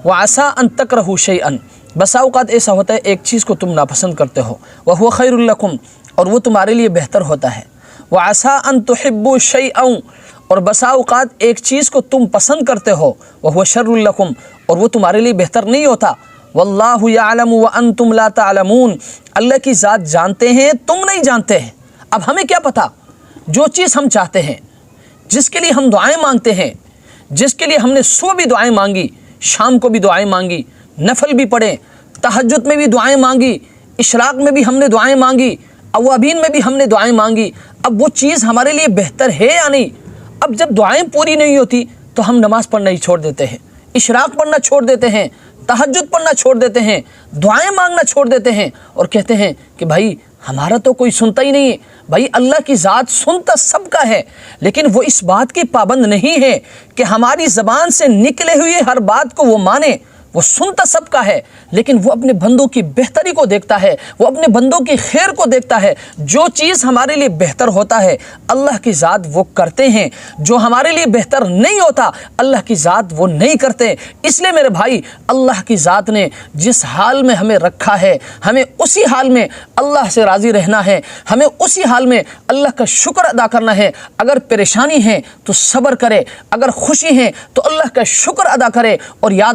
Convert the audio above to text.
وعسا ان تکرہوا شیئا، بسا اوقات ایسا ہوتا ہے ایک چیز کو تم ناپسند کرتے ہو، وہو خیر لکم، اور وہ تمہارے لیے بہتر ہوتا ہے، وعسا ان تحبوا شیئا، اور بسا اوقات ایک چیز کو تم پسند کرتے ہو، وہو شر لکم، اور وہ تمہارے لیے بہتر نہیں ہوتا، واللہ یعلم وانتم لا تعلمون، اللہ کی ذات جانتے ہیں تم نہیں جانتے ہیں۔ اب ہمیں کیا پتہ، جو چیز ہم چاہتے ہیں، جس کے لیے ہم دعائیں مانگتے ہیں، جس کے لیے ہم نے صبح بھی دعائیں مانگی، شام کو بھی دعائیں مانگی، نفل بھی پڑھیں، تہجد میں بھی دعائیں مانگی، اشراق میں بھی ہم نے دعائیں مانگی، اوابین میں بھی ہم نے دعائیں مانگی، اب وہ چیز ہمارے لیے بہتر ہے یا نہیں؟ اب جب دعائیں پوری نہیں ہوتی تو ہم نماز پڑھنا ہی چھوڑ دیتے ہیں، اشراق پڑھنا چھوڑ دیتے ہیں، تہجد پڑھنا چھوڑ دیتے ہیں، دعائیں مانگنا چھوڑ دیتے ہیں، اور کہتے ہیں کہ بھائی ہمارا تو کوئی سنتا ہی نہیں ہے۔ بھائی اللہ کی ذات سنتا سب کا ہے، لیکن وہ اس بات کی پابند نہیں ہے کہ ہماری زبان سے نکلے ہوئے ہر بات کو وہ مانے۔ وہ سنتا سب کا ہے، لیکن وہ اپنے بندوں کی بہتری کو دیکھتا ہے، وہ اپنے بندوں کی خیر کو دیکھتا ہے۔ جو چیز ہمارے لیے بہتر ہوتا ہے اللہ کی ذات وہ کرتے ہیں، جو ہمارے لیے بہتر نہیں ہوتا اللہ کی ذات وہ نہیں کرتے۔ اس لیے میرے بھائی، اللہ کی ذات نے جس حال میں ہمیں رکھا ہے، ہمیں اسی حال میں اللہ سے راضی رہنا ہے، ہمیں اسی حال میں اللہ کا شکر ادا کرنا ہے۔ اگر پریشانی ہے تو صبر کرے، اگر خوشی ہے تو اللہ کا شکر ادا کرے، اور یاد